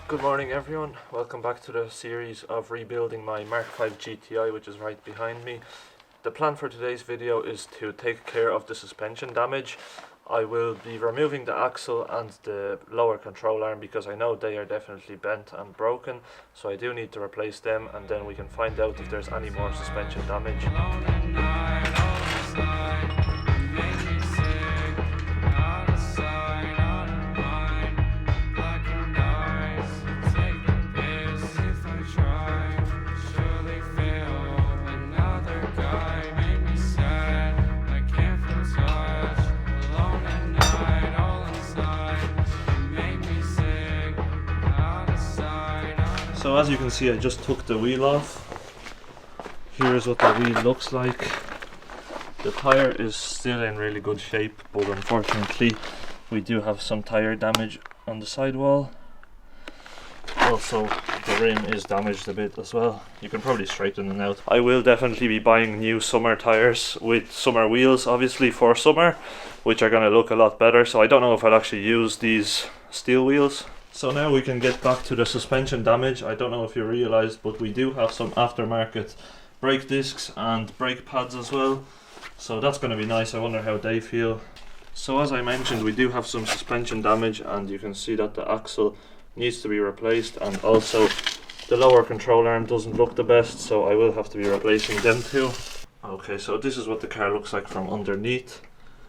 Good morning everyone, welcome back to the series of rebuilding my Mark V GTI, which is right behind me. The plan for today's video is to take care of the suspension damage. I will be removing the axle and the lower control arm because I know they are definitely bent and broken, so I do need to replace them, and then we can find out if there's any more suspension damage. So as you can see, I just took the wheel off. Here is what the wheel looks like. The tire is still in really good shape, but unfortunately we do have some tire damage on the sidewall. Also the rim is damaged a bit as well. You can probably straighten them out. I will definitely be buying new summer tires with summer wheels, obviously for summer, which are going to look a lot better. So I don't know if I'll actually use these steel wheels. So now we can get back to the suspension damage. I don't know if you realised, but we do have some aftermarket brake discs and brake pads as well. So that's going to be nice. I wonder how they feel. So as I mentioned, we do have some suspension damage, and you can see that the axle needs to be replaced, and also the lower control arm doesn't look the best, so I will have to be replacing them too. Okay, so this is what the car looks like from underneath.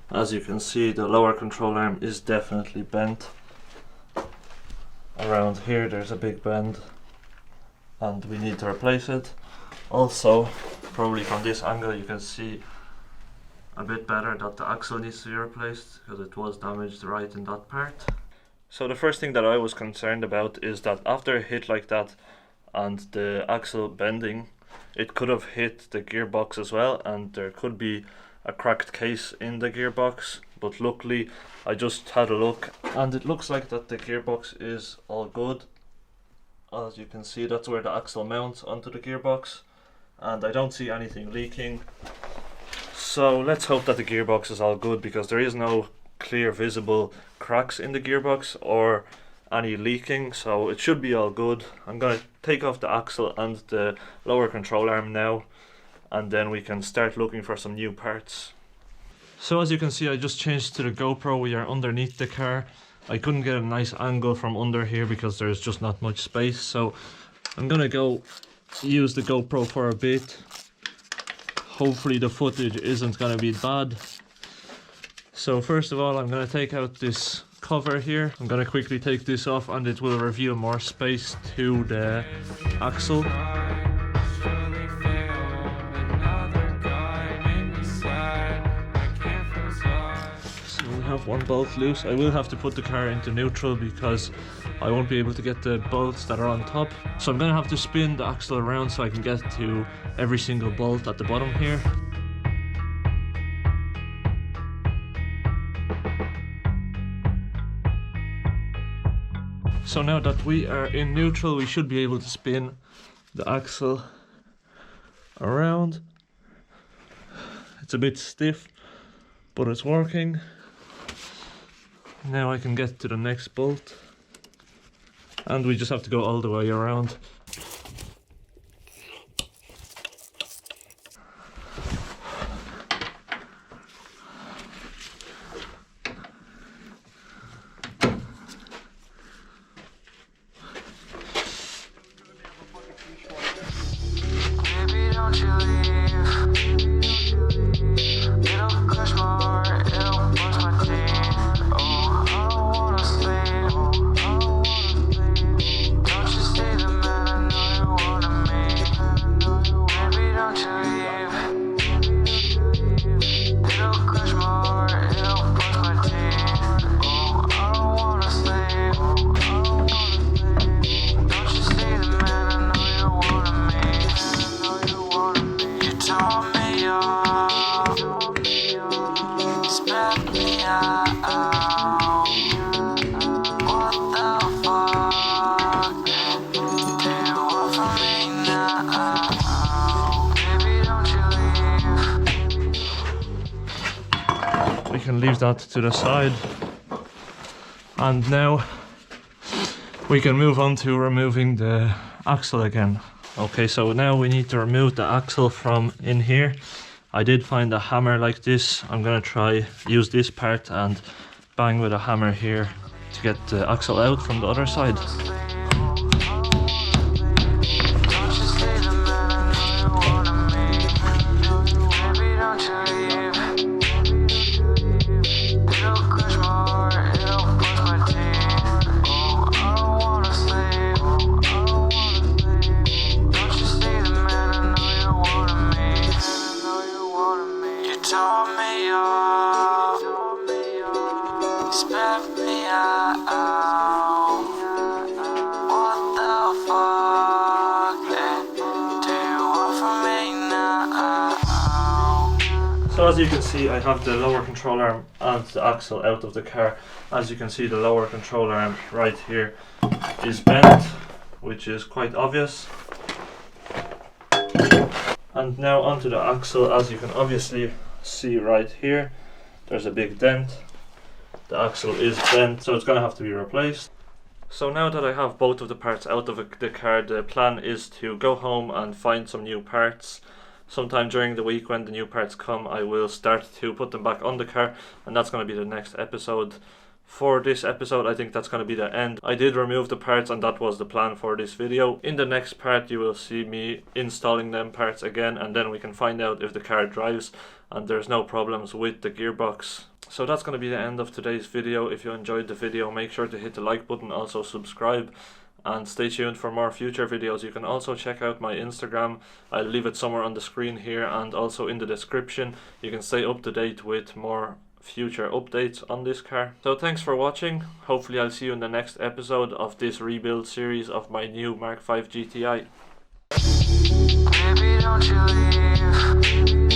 As you can see, the lower control arm is definitely bent. Around here there's a big bend and we need to replace it. Also, probably from this angle you can see a bit better that the axle needs to be replaced because it was damaged right in that part. So the first thing that I was concerned about is that after a hit like that and the axle bending, it could have hit the gearbox as well, and there could be a cracked case in the gearbox. But luckily I just had a look and it looks like that the gearbox is all good. As you can see, that's where the axle mounts onto the gearbox, and I don't see anything leaking. So let's hope that the gearbox is all good, because there is no clear visible cracks in the gearbox or any leaking, so it should be all good. I'm going to take off the axle and the lower control arm now, and then we can start looking for some new parts. So as you can see, I just changed to the GoPro. We are underneath the car. I couldn't get a nice angle from under here because there's just not much space, so I'm gonna go use the GoPro for a bit. Hopefully the footage isn't gonna be bad. So first of all, I'm gonna take out this cover here. I'm gonna quickly take this off and it will reveal more space to the axle. Have one bolt loose. I will have to put the car into neutral because I won't be able to get the bolts that are on top, so I'm gonna have to spin the axle around so I can get to every single bolt at the bottom here. So now that we are in neutral, we should be able to spin the axle around. It's a bit stiff, but it's working. Now I can get to the next bolt, and we just have to go all the way around. Don't you see the man? I know you wanna meet. can leave that to the side. And now we can move on to removing the axle again. Okay, so now we need to remove the axle from in here. I did find a hammer like this. I'm gonna try use this part and bang with a hammer here to get the axle out from the other side. So as you can see, I have the lower control arm and the axle out of the car. As you can see, the lower control arm right here is bent, which is quite obvious. And now onto the axle. As you can obviously see right here, there's a big dent. The axle is bent, so it's going to have to be replaced. So now that I have both of the parts out of the car, the plan is to go home and find some new parts. Sometime during the week when the new parts come, I will start to put them back on the car, and that's going to be the next episode. For this episode, I think that's going to be the end. I did remove the parts, and that was the plan for this video. In the next part, you will see me installing them parts again, and then we can find out if the car drives and there's no problems with the gearbox. So that's going to be the end of today's video. If you enjoyed the video, make sure to hit the like button, also subscribe, and stay tuned for more future videos. You can also check out my Instagram. I'll leave it somewhere on the screen here and also in the description. You can stay up to date with more future updates on this car. So thanks for watching. Hopefully I'll see you in the next episode of this rebuild series of my new Mark V GTI. Baby, don't you leave.